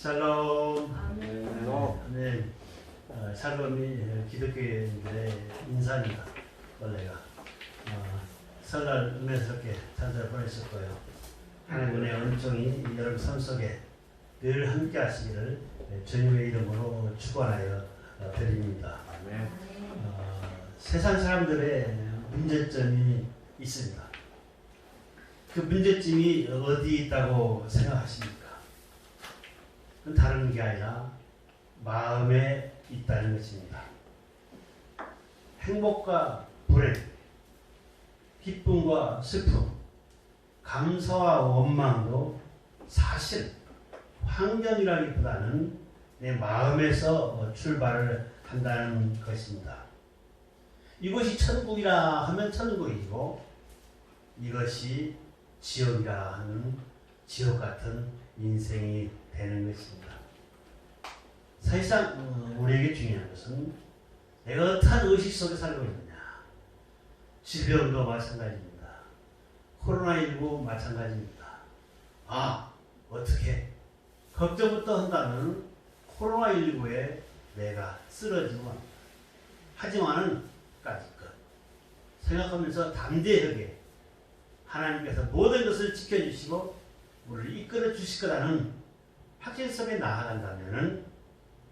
샬롬. 아멘. 네. 샬롬이 기독교인들의 인사입니다. 원래가 설날 은혜스럽게 잘들 보내실 거예요. 하나님의 은총이 여러분 삶 속에 늘 함께 하시기를 주님의 이름으로 축원하여 드립니다. 아멘. 세상 사람들의 문제점이 있습니다. 그 문제점이 어디 있다고 생각하십니까? 그건 다른 게 아니라 마음에 있다는 것입니다. 행복과 불행, 기쁨과 슬픔, 감사와 원망도 사실 환경이라기보다는 내 마음에서 출발을 한다는 것입니다. 이것이 천국이라 하면 천국이고 이것이 지옥이라 하는 지옥 같은 인생이 되는 것입니다. 사실상 우리에게 중요한 것은 내가 어떠한 의식 속에 살고 있느냐. 질병도 마찬가지입니다. 코로나19 마찬가지입니다. 어떻게 걱정부터 한다면 코로나19에 내가 쓰러지고 합니다. 하지만은 까짓것 생각하면서 담대하게 하나님께서 모든 것을 지켜주시고 우리를 이끌어 주실 거라는 확신 속에 나아간다면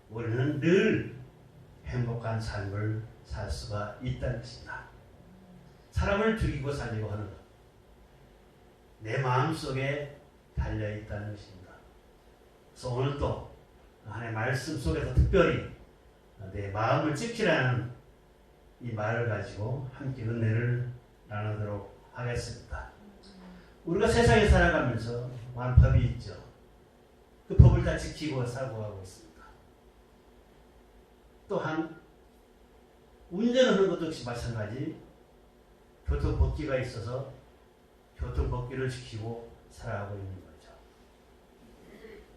우리는 늘 행복한 삶을 살 수가 있다는 것입니다. 사람을 죽이고 살리고 하는 것, 내 마음속에 달려있다는 것입니다. 그래서 오늘도 하나님의 말씀 속에서 특별히 내 마음을 지키라는 이 말을 가지고 함께 은혜를 나누도록 하겠습니다. 우리가 세상에 살아가면서 많은 법이 있죠. 그 법을 다 지키고 살고 가고 있습니다. 또한 운전하는 것도 역시 마찬가지 교통법규가 있어서 교통법규를 지키고 살아가고 있는 거죠.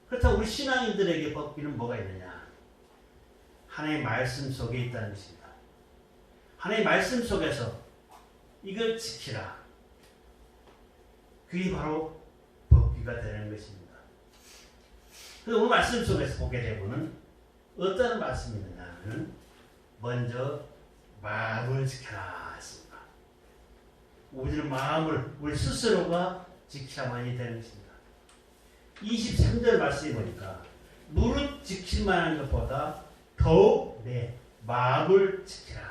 그렇다고 우리 신앙인들에게 법규는 뭐가 있느냐? 하나님의 말씀 속에 있다는 것입니다. 하나님의 말씀 속에서 이걸 지키라. 그게 바로 법규가 되는 것입니다. 그래서 오늘 말씀 속에서 보게 되고는 어떤 말씀이 있느냐는 먼저 마음을 지켜라 했습니다. 우리는 마음을 우리 스스로가 지켜야만이 되는 것입니다. 23절 말씀에 보니까 무릇 지킬 만한 것보다 더욱 내 마음을 지키라.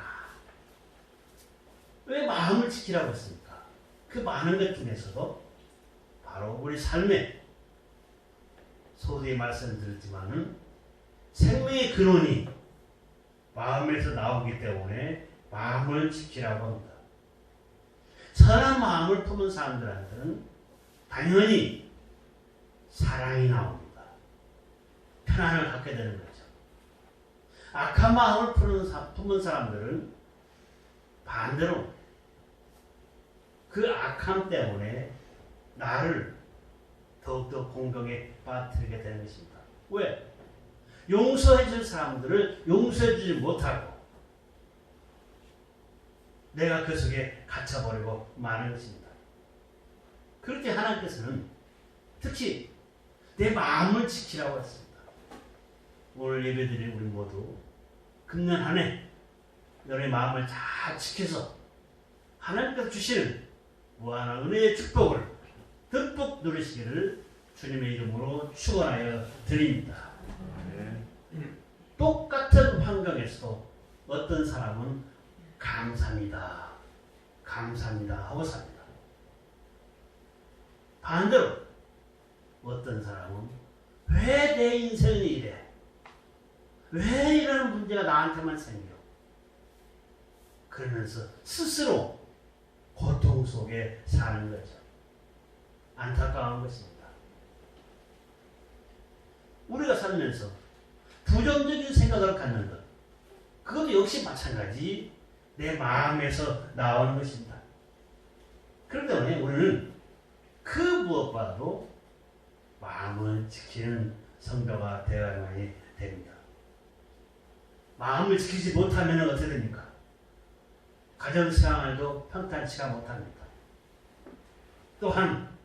왜 마음을 지키라고 했습니까? 그 많은 것 중에서도 바로 우리 삶에 소두에 말씀드렸지만은 생명의 근원이 마음에서 나오기 때문에 마음을 지키라고 합니다. 선한 마음을 품은 사람들한테는 당연히 사랑이 나옵니다. 편안을 갖게 되는 거죠. 악한 마음을 품은 사람들은 반대로 그 악함 때문에 나를 더욱더 공경에 빠뜨리게 되는 것입니다. 왜? 용서해 줄 사람들을 용서해 주지 못하고 내가 그 속에 갇혀버리고 마는 것입니다. 그렇게 하나님께서는 특히 내 마음을 지키라고 했습니다. 오늘 예배드린 우리 모두 금년 한 해 너의 마음을 잘 지켜서 하나님께서 주시는 무한한 은혜의 축복을 듬뿍 누리시기를 주님의 이름으로 축원하여 드립니다. 똑같은 환경에서도 어떤 사람은 감사합니다. 감사합니다 하고 삽니다. 반대로 어떤 사람은 왜 내 인생이 이래? 왜 이런 문제가 나한테만 생겨? 그러면서 스스로 고통 속에 사는 거죠. 안타까운 것입니다. 우리가 살면서 부정적인 생각을 갖는 것, 그것도 역시 마찬가지 내 마음에서 나오는 것입니다. 그렇기 때문에 우리는 그 무엇보다도 마음을 지키는 성도가 되어야만이 됩니다. 마음을 지키지 못하면 어떻게 됩니까? 가정생활도 평탄치가 못합니다. 또한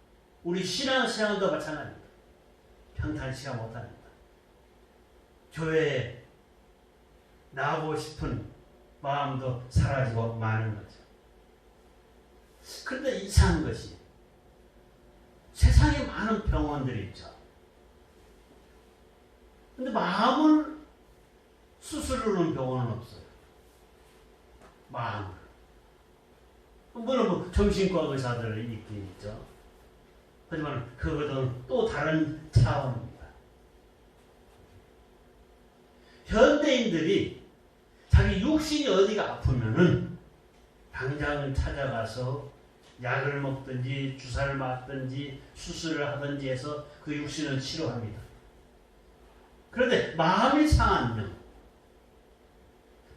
우리 신앙생활도 마찬가지입니다. 평탄치가 못합니다. 교회에 나오고 싶은 마음도 사라지고 마는 거죠. 그런데 이상한 것이 세상에 많은 병원들이 있죠. 근데 마음을 수술하는 병원은 없어요. 마음을. 물론 뭐 정신과 의사들이 있긴 있죠. 하지만 그것은 또 다른 차원입니다. 현대인들이 자기 육신이 어디가 아프면은 당장 찾아가서 약을 먹든지 주사를 맞든지 수술을 하든지 해서 그 육신을 치료합니다. 그런데 마음이 상하면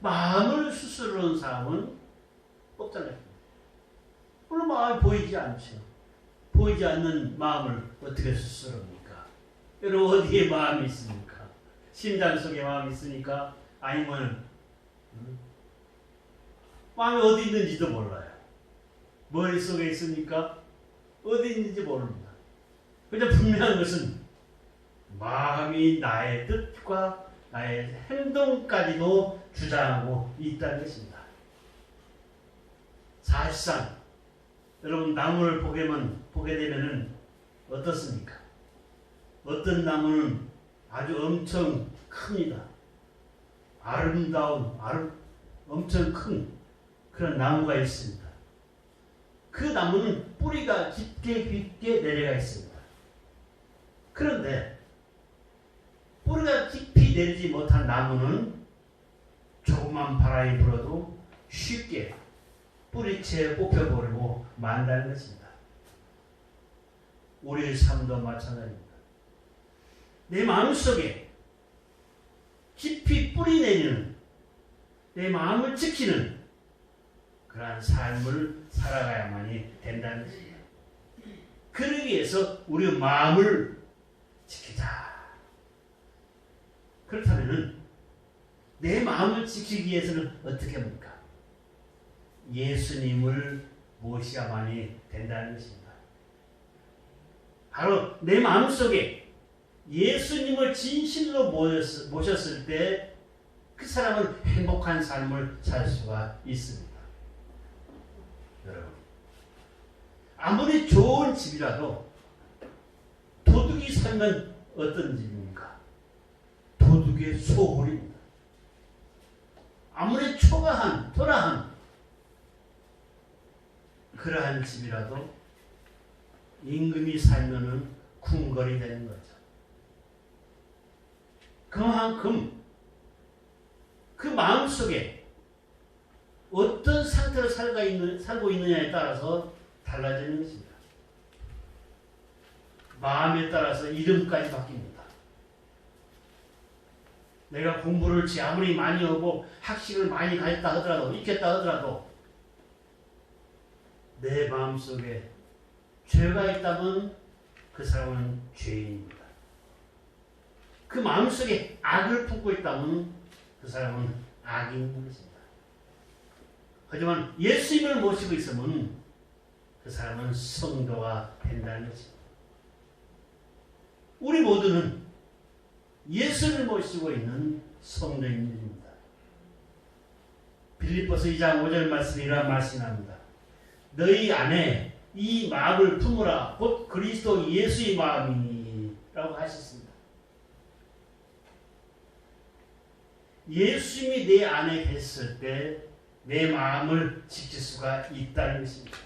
마음을 수술하는 사람은 없잖아요. 물론 마음이 보이지 않죠. 보이지 않는 마음을 어떻게 수술합니까? 여러분 어디에 마음이 있습니까? 심장 속에 마음이 있으니까 아니면 마음이 어디 있는지도 몰라요. 머릿속에 있으니까 어디 있는지 모릅니다. 그런데 분명한 것은 마음이 나의 뜻과 나의 행동까지도 주장하고 있다는 것입니다. 사실상 여러분 나무를 보게 되면은 어떻습니까? 어떤 나무는 아주 엄청 큽니다. 아름다운 엄청 큰 그런 나무가 있습니다. 그 나무는 뿌리가 깊게 내려가 있습니다. 그런데 뿌리가 깊이 내리지 못한 나무는 조금만 바람이 불어도 쉽게 뿌리채 뽑혀버리고 만다는 것입니다. 우리의 삶도 마찬가지입니다. 내 마음속에 깊이 뿌리 내리는 내 마음을 지키는 그러한 삶을 살아가야만이 된다는 것입니다. 그러기 위해서 우리의 마음을 지키자. 그렇다면 내 마음을 지키기 위해서는 어떻게 합니까? 예수님을 모셔야만이 된다는 것입니다. 바로 내 마음속에 예수님을 진실로 모셨을 때 그 사람은 행복한 삶을 살 수가 있습니다. 여러분, 아무리 좋은 집이라도 도둑이 살면 어떤 집입니까? 도둑의 소홀입니다. 아무리 초라한 그러한 집이라도 임금이 살면은 궁궐이 되는 거죠. 그만큼 그 마음속에 어떤 상태로 살고 있느냐에 따라서 달라지는 것입니다. 마음에 따라서 이름까지 바뀝니다. 내가 공부를 아무리 많이 하고 학식을 많이 가졌다 하더라도 익혔다 하더라도 내 마음속에 죄가 있다면 그 사람은 죄인입니다. 그 마음속에 악을 품고 있다면 그 사람은 악인 것입니다. 하지만 예수님을 모시고 있으면 그 사람은 성도가 된다는 것입니다. 우리 모두는 예수를 모시고 있는 성도인들입니다. 빌립보서 2장 5절 말씀이 이러한 말씀이 납니다. 너희 안에 이 마음을 품으라 곧 그리스도 예수의 마음이니 라고 하셨습니다. 예수님이 내 안에 계셨을 때 내 마음을 지킬 수가 있다는 것입니다.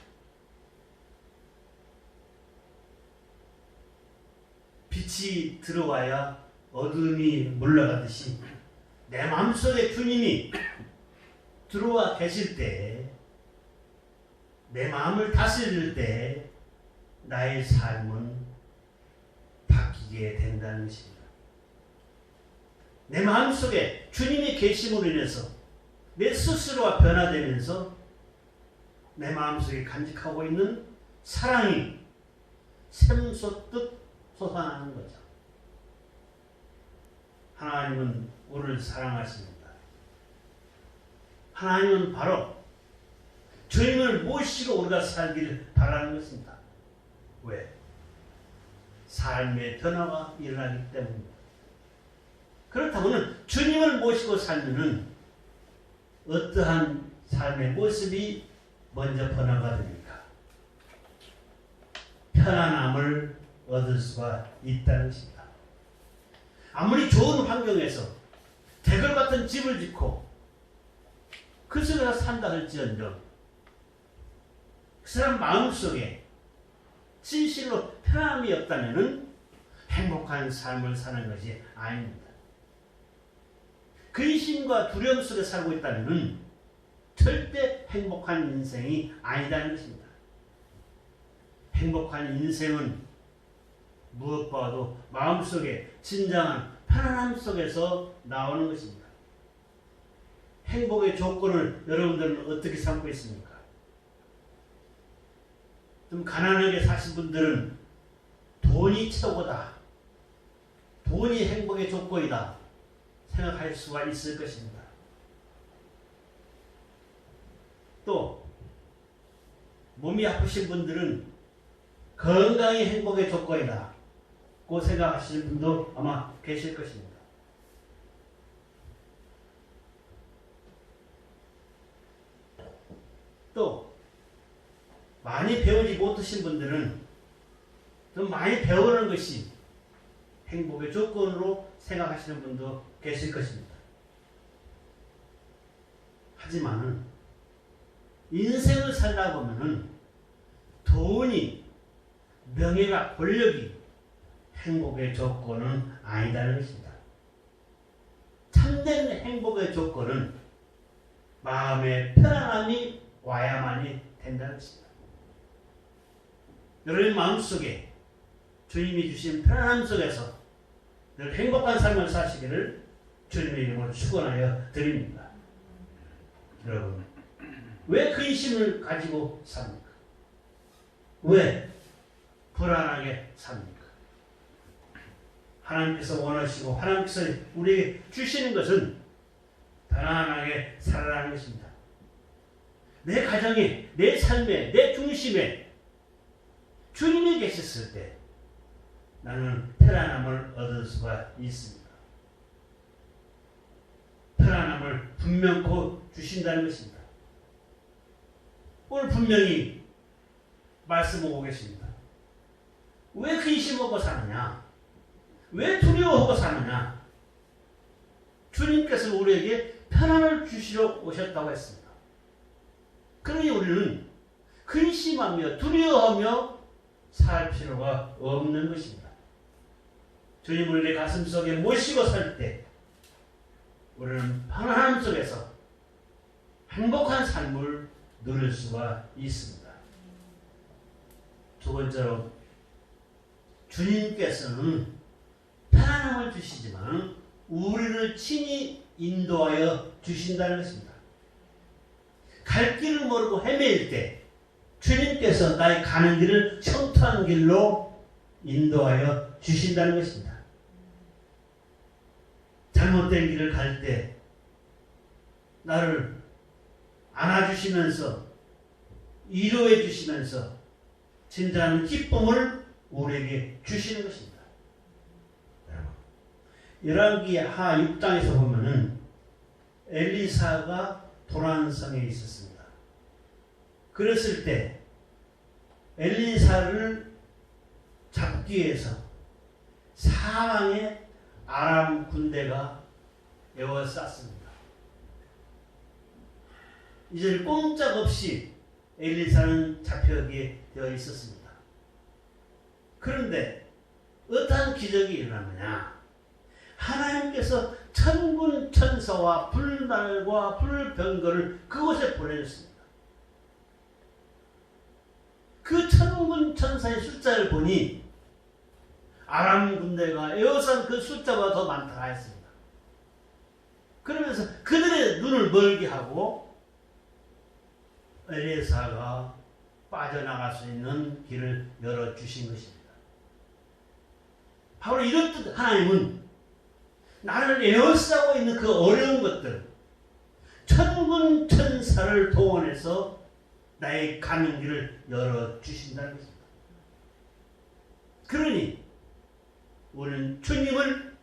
빛이 들어와야 어둠이 물러가듯이 내 마음속에 주님이 들어와 계실 때, 내 마음을 다스릴 때 나의 삶은 바뀌게 된다는 것입니다. 내 마음속에 주님이 계심으로 인해서 내 스스로가 변화되면서 내 마음속에 간직하고 있는 사랑이 샘솟듯 솟아나는 거죠. 하나님은 우리를 사랑하십니다. 하나님은 바로 주님을 모시고 우리가 살기를 바라는 것입니다. 왜? 삶의 변화가 일어나기 때문입니다. 그렇다면 주님을 모시고 살면은 어떠한 삶의 모습이 먼저 번화가 됩니까? 편안함을 얻을 수가 있다는 것입니다. 아무리 좋은 환경에서 대궐 같은 집을 짓고 그 속에서 산다 할지언정 그 사람 마음속에 진실로 편안함이 없다면 행복한 삶을 사는 것이 아닙니다. 근심과 두려움 속에 살고 있다면 절대 행복한 인생이 아니다는 것입니다. 행복한 인생은 무엇보다도 마음속에 진정한 편안함 속에서 나오는 것입니다. 행복의 조건을 여러분들은 어떻게 삼고 있습니까? 좀 가난하게 사신 분들은 돈이 최고다, 돈이 행복의 조건이다 생각할 수가 있을 것입니다. 또 몸이 아프신 분들은 건강이 행복의 조건이다 고 생각하시는 분도 아마 계실 것입니다. 또 많이 배우지 못하신 분들은 좀 많이 배우는 것이 행복의 조건으로 생각하시는 분도 계실 것입니다. 하지만 인생을 살다 보면은 돈이, 명예가, 권력이 행복의 조건은 아니다는 것입니다. 참된 행복의 조건은 마음의 편안함이 와야만이 된다는 것입니다. 여러분 마음속에 주님이 주신 편안함 속에서 늘 행복한 삶을 사시기를 주님의 이름으로 축원하여 드립니다. 여러분, 왜 근심을 가지고 삽니까? 왜 불안하게 삽니까? 하나님께서 원하시고 하나님께서 우리에게 주시는 것은 편안하게 살아가는 것입니다. 내 가정에, 내 삶에, 내 중심에 주님이 계셨을 때 나는 편안함을 얻을 수가 있습니다. 편안함을 분명코 주신다는 것입니다. 오늘 분명히 말씀하고 계십니다. 왜 근심하고 사느냐? 왜 두려워하고 사느냐? 주님께서 우리에게 편안을 주시러 오셨다고 했습니다. 그러니 우리는 근심하며 두려워하며 살 필요가 없는 것입니다. 주님을 내 가슴 속에 모시고 살 때 우리는 편안함 속에서 행복한 삶을 누릴 수가 있습니다. 두 번째로 주님께서는 편안함을 주시지만 우리를 친히 인도하여 주신다는 것입니다. 갈 길을 모르고 헤매일 때 주님께서 나의 가는 길을 청토한 길로 인도하여 주신다는 것입니다. 잘못된 길을 갈 때 나를 안아주시면서 위로해 주시면서 진정한 기쁨을 우리에게 주시는 것입니다. 열왕기하 6장에서 보면은 엘리사가 도난성에 있었습니다. 그랬을 때 엘리사를 잡기 위해서 사방에 아람 군대가 에워쌌습니다. 이제 꼼짝없이 엘리사는 잡혀가게 되어 있었습니다. 그런데 어떠한 기적이 일어나느냐? 하나님께서 천군 천사와 불날과 불병거를 그곳에 보내줬습니다. 그 천군 천사의 숫자를 보니 아람 군대가 에워싼 그 숫자보다 더 많다고 했습니다. 그러면서 그들의 눈을 멀게 하고 엘리사가 빠져나갈 수 있는 길을 열어주신 것입니다. 바로 이렇듯 하나님은 나를 에워싸고 있는 그 어려운 것들, 천군 천사를 동원해서 나의 가는 길을 열어주신다는 것입니다. 그러니 우리는 주님을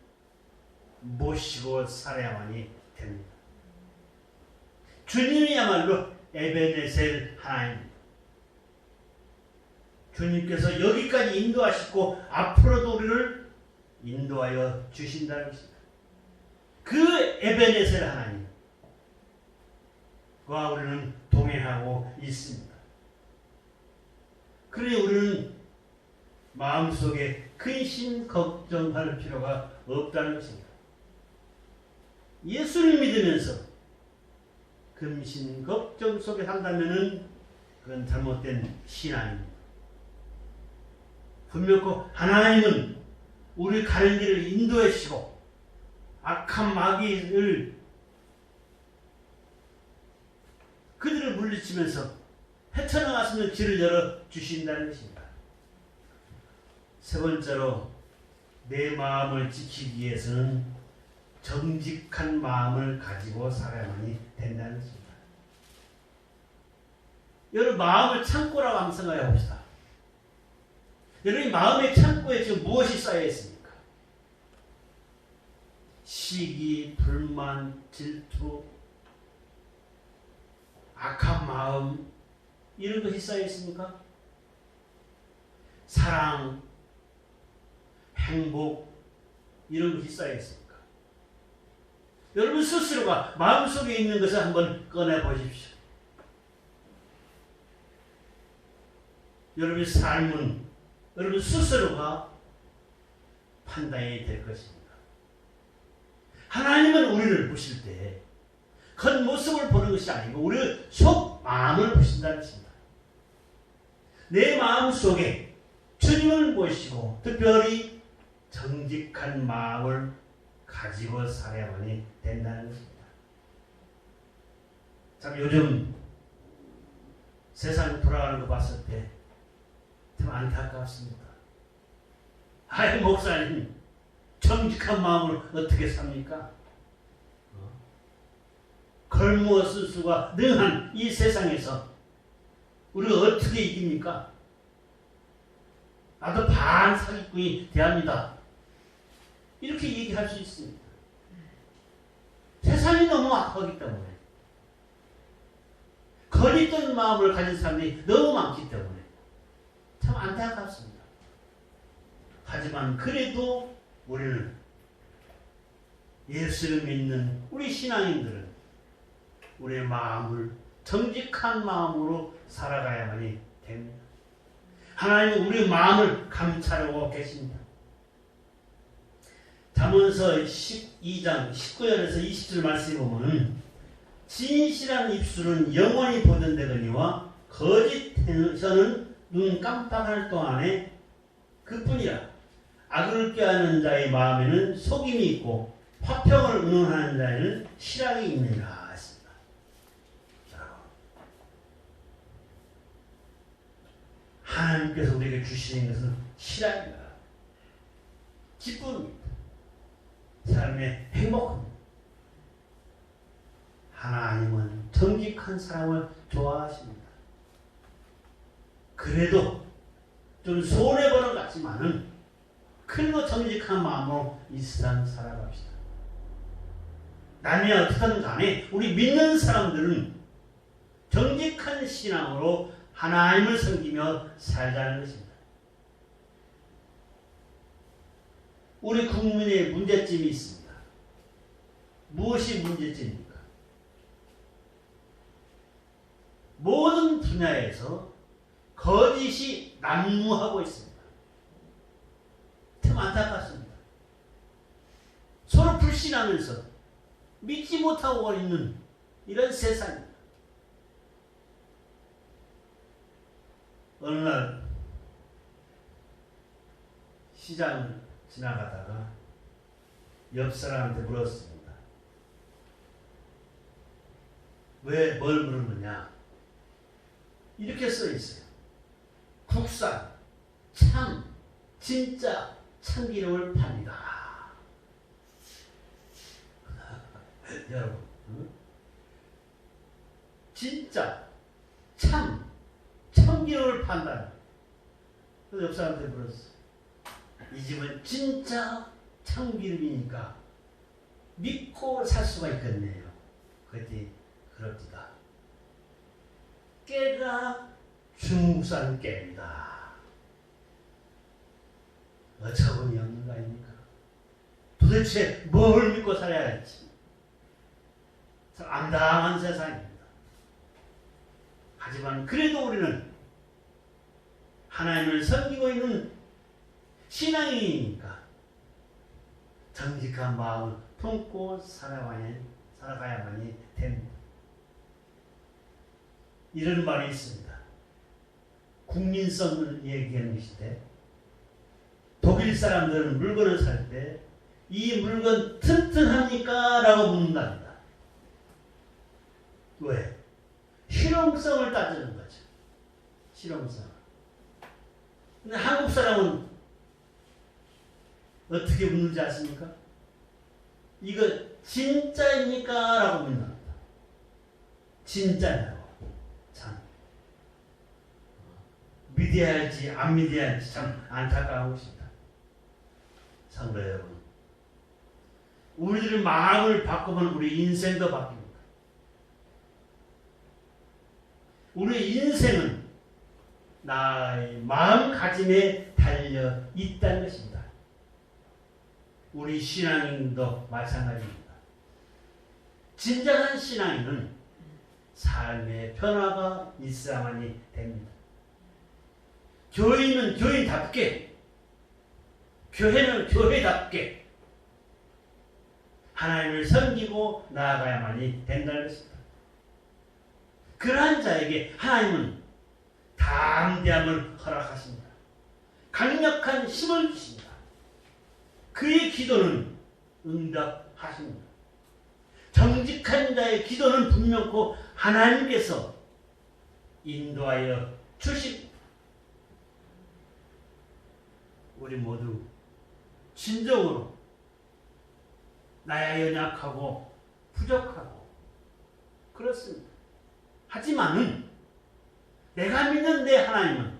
모시고 살아야만이 됩니다. 주님이야말로 에베네셀 하나님. 주님께서 여기까지 인도하시고 앞으로도 우리를 인도하여 주신다는 것입니다. 그 에베네셀 하나님. 과 우리는 동행하고 있습니다. 그러니 우리는 마음속에 근심 걱정할 필요가 없다는 것입니다. 예수를 믿으면서 근심 걱정 속에 산다면 그건 잘못된 신앙입니다. 분명히 하나님은 우리 가는 길을 인도해 주시고 악한 마귀를 그들을 물리치면서 헤쳐나갈 수 있는 길을 열어주신다는 것입니다. 세 번째로 내 마음을 지키기 위해서는 정직한 마음을 가지고 살아야만이 된다는 것입니다. 여러분 마음을 창고라고 한번 생각해 봅시다. 여러분 마음의 창고에 지금 무엇이 쌓여 있습니까? 시기, 불만, 질투, 악한 마음 이런 것이 쌓여 있습니까? 사랑, 행복 이런 것이 쌓여 있습니까? 여러분 스스로가 마음속에 있는 것을 한번 꺼내 보십시오. 여러분의 삶은 여러분 스스로가 판단이 될 것입니다. 하나님은 우리를 보실 때 겉모습을 보는 것이 아니고 우리의 속 마음을 보신다는 것입니다. 내 마음 속에 주님을 모시고 특별히 정직한 마음을 가지고 살아야만이 된다는 것입니다. 참 요즘 세상 돌아가는 거 봤을 때 참 안타깝습니다. 아이 목사님 정직한 마음을 어떻게 삽니까? 걸무어쓸 수가 능한 이 세상에서 우리가 어떻게 이깁니까? 나도 반사기꾼이 되합니다. 이렇게 얘기할 수 있습니다. 세상이 너무 악하기 때문에 거짓된 마음을 가진 사람들이 너무 많기 때문에 참 안타깝습니다. 하지만 그래도 우리는 예수를 믿는 우리 신앙인들은 우리의 마음을 정직한 마음으로 살아가야만이 됩니다. 하나님은 우리의 마음을 감찰하고 계십니다. 잠언서 12장 19절에서 20절 말씀에 보면 진실한 입술은 영원히 보존되거니와 거짓 혀는 눈 깜빡할 동안에 그뿐이라. 악을 꾀하는 자의 마음에는 속임이 있고 화평을 운운하는 자에는 실학이 있느니라 했습니다. 하나님께서 우리에게 주시는 것은 실학입니다. 기쁨입니다. 삶의 행복합니다. 하나님은 정직한 사람을 좋아하십니다. 그래도 좀 손해보는 것 같지만은 그래도 정직한 마음으로 이 세상 살아갑시다. 남이 어떻든 간에 우리 믿는 사람들은 정직한 신앙으로 하나님을 섬기며 살자는 것입니다. 우리 국민의 문제점이 있습니다. 무엇이 문제점입니까? 모든 분야에서 거짓이 난무하고 있습니다. 참 안타깝습니다. 서로 불신하면서 믿지 못하고 있는 이런 세상입니다. 어느 날 시장을 지나가다가 옆 사람한테 물었습니다. 왜 뭘 물었느냐? 이렇게 써 있어요. 국산, 참, 진짜 참기름을 팝니다. 여러분, 진짜, 참, 참기름을 판다. 그래서 옆 사람한테 물었어. 이 집은 진짜 참기름이니까 믿고 살 수가 있겠네요. 그때 그럽니다. 깨가 중국산 깨입니다. 어처구니 없는 거 아닙니까? 도대체 뭘 믿고 살아야 할지. 암담한 세상입니다. 하지만 그래도 우리는 하나님을 섬기고 있는 신앙인이니까 정직한 마음을 품고 살아가야만이 됩니다. 이런 말이 있습니다. 국민성을 얘기하는 것인데 독일 사람들은 물건을 살 때 이 물건 튼튼합니까? 라고 묻는답니다. 왜? 실용성을 따지는 거죠. 실용성. 근데 한국 사람은 어떻게 묻는지 아십니까? 이거 진짜입니까? 라고 묻는답니다. 진짜냐고. 참. 믿어야 할지 안 믿어야 할지 참 안타까운 것입니다. 성도 여러분, 우리들의 마음을 바꾸면 우리 인생도 바뀝니다. 우리 인생은 나의 마음가짐에 달려 있다는 것입니다. 우리 신앙인도 마찬가지입니다. 진정한 신앙인은 삶의 변화가 있어야만이 됩니다. 교인은 교인답게, 교회는 교회답게 하나님을 섬기고 나아가야만이 된다는 것입니다. 그러한 자에게 하나님은 담대함을 허락하십니다. 강력한 힘을 주십니다. 그의 기도는 응답하십니다. 정직한 자의 기도는 분명코 하나님께서 인도하여 주십니다. 우리 모두 진정으로 나야 연약하고 부족하고 그렇습니다. 하지만은 내가 믿는 내 하나님은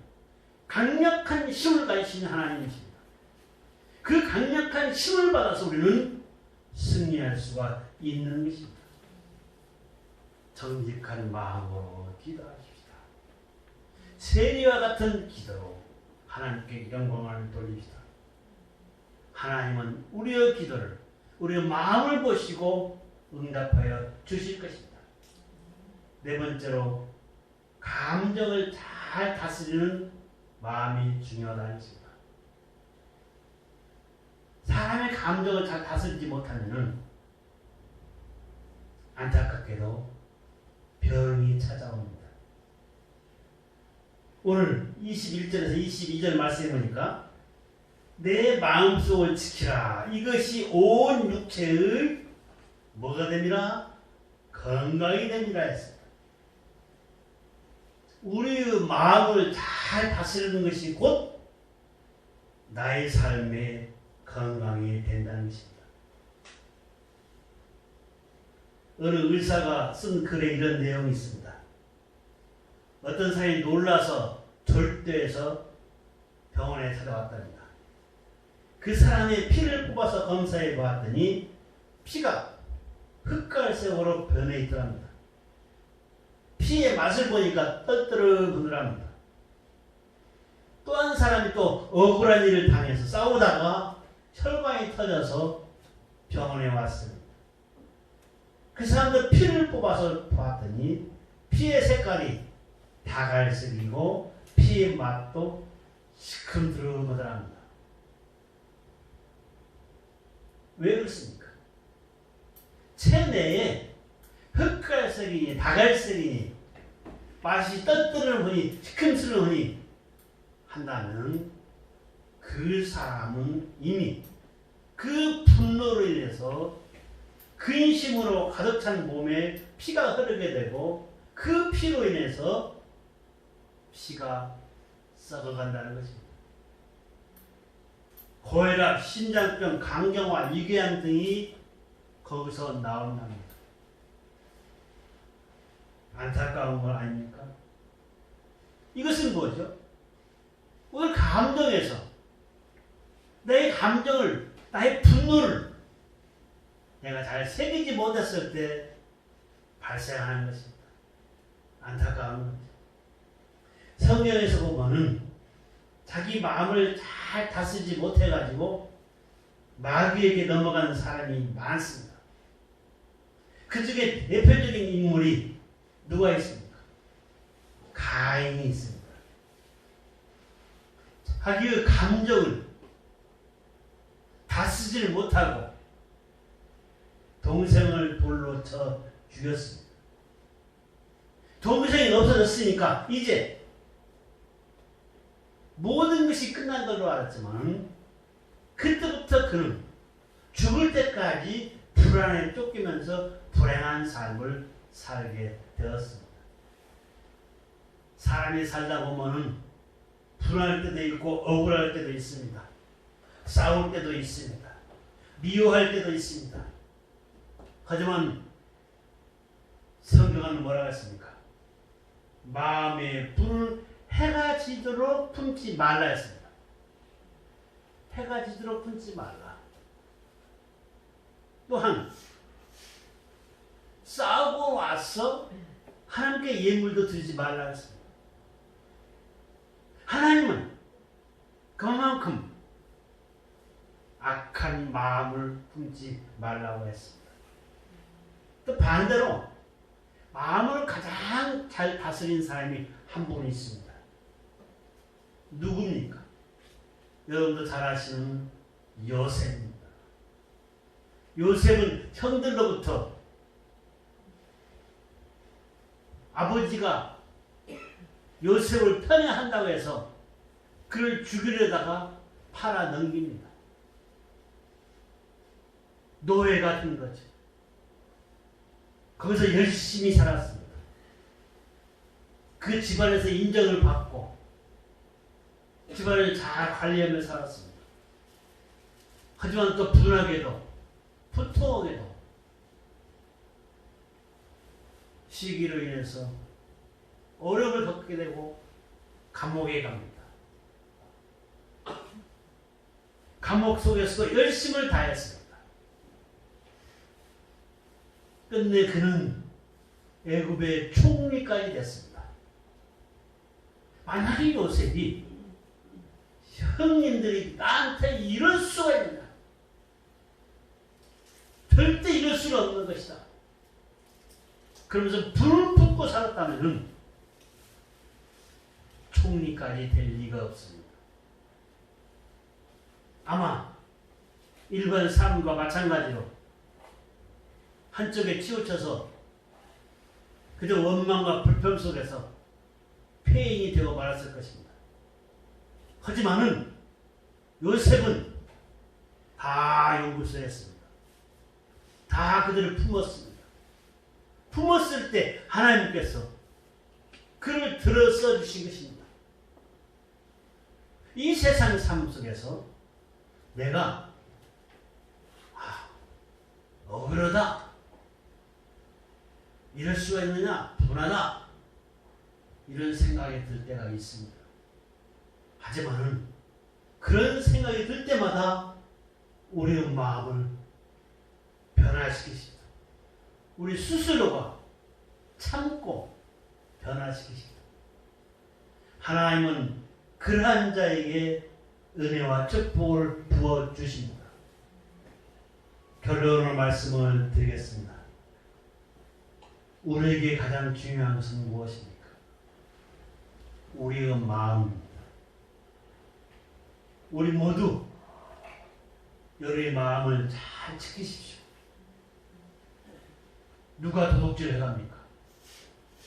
강력한 힘을 가지신 하나님이십니다. 그 강력한 힘을 받아서 우리는 승리할 수가 있는 것입니다. 정직한 마음으로 기도하십시다. 세리와 같은 기도로 하나님께 영광을 돌립시다. 하나님은 우리의 기도를, 우리의 마음을 보시고 응답하여 주실 것입니다. 네 번째로 감정을 잘 다스리는 마음이 중요하다는 것입니다. 사람의 감정을 잘 다스리지 못하면 안타깝게도 병이 찾아옵니다. 오늘 21절에서 22절 말씀해 보니까 내 마음속을 지키라. 이것이 온 육체의 뭐가 됩니다? 건강이 됩니다 했습니다. 우리의 마음을 잘 다스리는 것이 곧 나의 삶의 건강이 된다는 것입니다. 어느 의사가 쓴 글에 이런 내용이 있습니다. 어떤 사람이 놀라서 절도해서 병원에 찾아왔답니다. 그 사람의 피를 뽑아서 검사해 보았더니 피가 흑갈색으로 변해 있더랍니다. 피의 맛을 보니까 떨떠름하더랍니다. 또 한 사람이 또 억울한 일을 당해서 싸우다가 혈관이 터져서 병원에 왔습니다. 그 사람도 피를 뽑아서 보았더니 피의 색깔이 다갈색이고 피의 맛도 시큼드름하더랍니다. 왜 그렇습니까? 체내에 흑갈색이니 다갈색이니 맛이 떨떠름하니 시큼스러우니 한다면 그 사람은 이미 그 분노로 인해서 근심으로 가득 찬 몸에 피가 흐르게 되고 그 피로 인해서 피가 썩어간다는 것입니다. 고혈압, 심장병, 간경화, 위궤양 등이 거기서 나온답니다. 안타까운 건 아닙니까? 이것은 뭐죠? 오늘 감정에서 나의 감정을, 나의 분노를 내가 잘 새기지 못했을 때 발생하는 것입니다. 안타까운 거죠. 성경에서 보면은 자기 마음을 잘 다스리지 못해가지고 마귀에게 넘어가는 사람이 많습니다. 그 중에 대표적인 인물이 누가 있습니까? 가인이 있습니다. 자기의 감정을 다스리지를 못하고 동생을 돌로 쳐 죽였습니다. 동생이 없어졌으니까 이제 모든 것이 끝난 걸로 알았지만 그때부터 그는 죽을 때까지 불안에 쫓기면서 불행한 삶을 살게 되었습니다. 사람이 살다 보면은 불안할 때도 있고 억울할 때도 있습니다. 싸울 때도 있습니다. 미워할 때도 있습니다. 하지만 성경은 뭐라고 했습니까? 마음의 불을 해가 지도록 품지 말라 했습니다. 해가 지도록 품지 말라. 또한 싸우고 와서 하나님께 예물도 드리지 말라 했습니다. 하나님은 그만큼 악한 마음을 품지 말라고 했습니다. 또 반대로 마음을 가장 잘 다스린 사람이 한 분 있습니다. 누굽니까? 여러분도 잘 아시는 요셉입니다. 요셉은 형들로부터 아버지가 요셉을 편애한다고 해서 그를 죽이려다가 팔아 넘깁니다. 노예 같은 거죠. 거기서 열심히 살았습니다. 그 집안에서 인정을 받고 집안을 잘 관리하며 살았습니다. 하지만 또 분하게도 부통하게도 시기로 인해서 어려움을 겪게 되고 감옥에 갑니다. 감옥 속에서도 열심을 다했습니다. 끝내 그는 애굽의 총리까지 됐습니다. 만약에 요셉이 형님들이 나한테 이럴 수가 있느냐? 절대 이럴 수가 없는 것이다. 그러면서 불을 품고 살았다면 총리까지 될 리가 없습니다. 아마 일반 사람과 마찬가지로 한쪽에 치우쳐서 그저 원망과 불평 속에서 폐인이 되어 말았을 것입니다. 하지만은 요셉은 다 용서를 했습니다. 다 그들을 품었습니다. 품었을 때 하나님께서 그를 들어써 주신 것입니다. 이 세상 삶 속에서 내가 억울하다, 이럴 수가 있느냐, 분하다, 이런 생각이 들 때가 있습니다. 하지만은 그런 생각이 들 때마다 우리의 마음을 변화시키십니다. 우리 스스로가 참고 변화시키십니다. 하나님은 그러한 자에게 은혜와 축복을 부어주십니다. 결론을 말씀을 드리겠습니다. 우리에게 가장 중요한 것은 무엇입니까? 우리의 마음입니다. 우리 모두 여러분의 마음을 잘 지키십시오. 누가 도둑질을 해갑니까?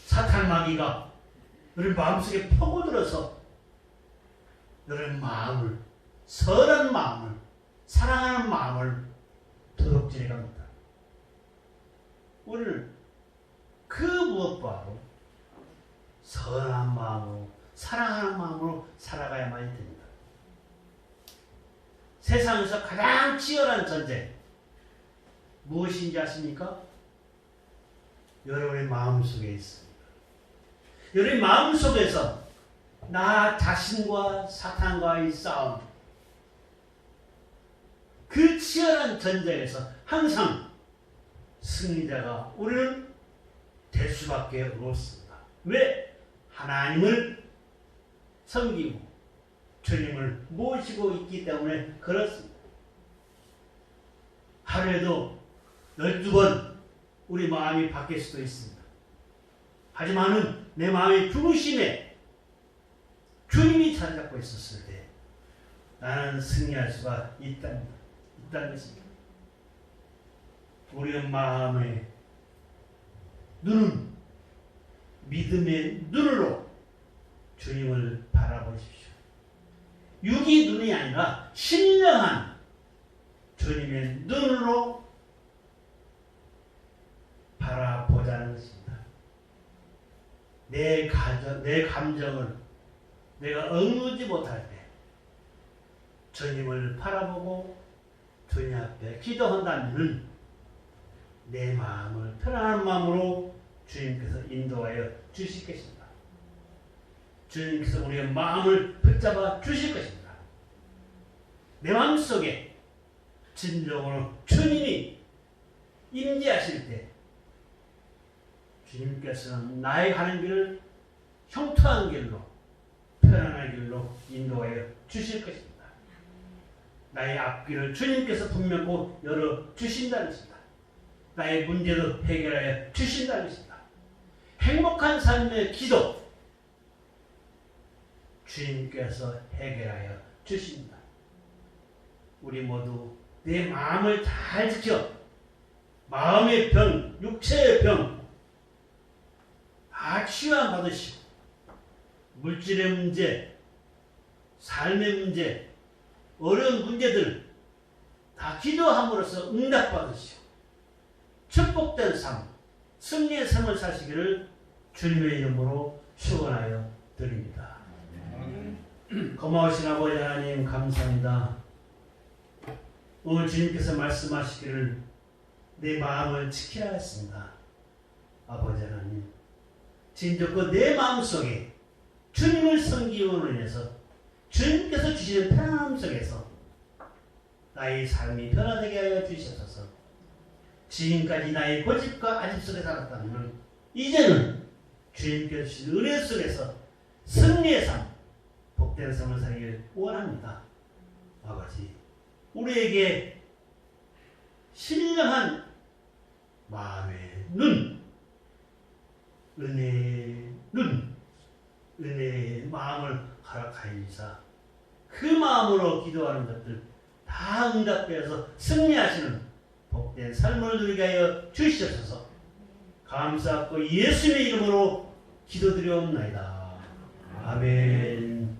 사탄 마귀가 여러분 마음속에 파고들어서 여러분 마음을, 선한 마음을, 사랑하는 마음을 도둑질해 갑니다. 오늘 그 무엇보다도 선한 마음으로, 사랑하는 마음으로 살아가야만 됩니다. 세상에서 가장 치열한 전쟁 무엇인지 아십니까? 여러분의 마음속에 있습니다. 여러분의 마음속에서 나 자신과 사탄과의 싸움, 그 치열한 전쟁에서 항상 승리자가 우리는 될 수밖에 없습니다. 왜? 하나님을 섬기고 주님을 모시고 있기 때문에 그렇습니다. 하루에도 12번 우리 마음이 바뀔 수도 있습니다. 하지만은 내 마음의 중심에 주님이 자리 잡고 있었을 때 나는 승리할 수가 있다는 것입니다. 우리의 마음의 눈은 믿음의 눈으로 주님을 바라보십시오. 육이 눈이 아니라 신령한 주님의 눈으로 바라보자는 것입니다. 내 감정을 내가 억누르지 못할 때 주님을 바라보고 주님 앞에 기도한다면 내 마음을 편안한 마음으로 주님께서 인도하여 주실 것입니다. 주님께서 우리의 마음을 붙잡아 주실 것입니다. 내 마음속에 진정으로 주님이 임재하실 때 주님께서는 나의 가는 길을 형통한 길로 편안한 길로 인도하여 주실 것입니다. 나의 앞길을 주님께서 분명히 열어 주신다는 것입니다. 나의 문제도 해결하여 주신다는 것입니다. 행복한 삶의 기도 주님께서 해결하여 주십니다. 우리 모두 내 마음을 잘 지켜 마음의 병, 육체의 병 다 치유함 받으시고 물질의 문제, 삶의 문제, 어려운 문제들 다 기도함으로써 응답받으시고 축복된 삶, 승리의 삶을 사시기를 주님의 이름으로 축원하여 드립니다. 고마우신 아버지 하나님 감사합니다. 오늘 주님께서 말씀하시기를 내 마음을 지키라 했습니다. 아버지 하나님 진정 내 마음속에 주님을 섬기므로 인해서 주님께서 주시는 편안함 속에서 나의 삶이 변화되게 하여 주시옵소서. 지금까지 나의 고집과 아집 속에 살았다면 이제는 주님께서 주신 은혜 속에서 승리의 삶, 복된 삶을 살기를 원합니다. 아버지, 우리에게 신령한 마음의 눈, 은혜의 눈, 은혜의 마음을 허락하여주사 그 마음으로 기도하는 것들 다 응답되어서 승리하시는 복된 삶을 누리게 하여 주시옵소서. 감사하고 예수님의 이름으로 기도드리옵나이다. 아멘.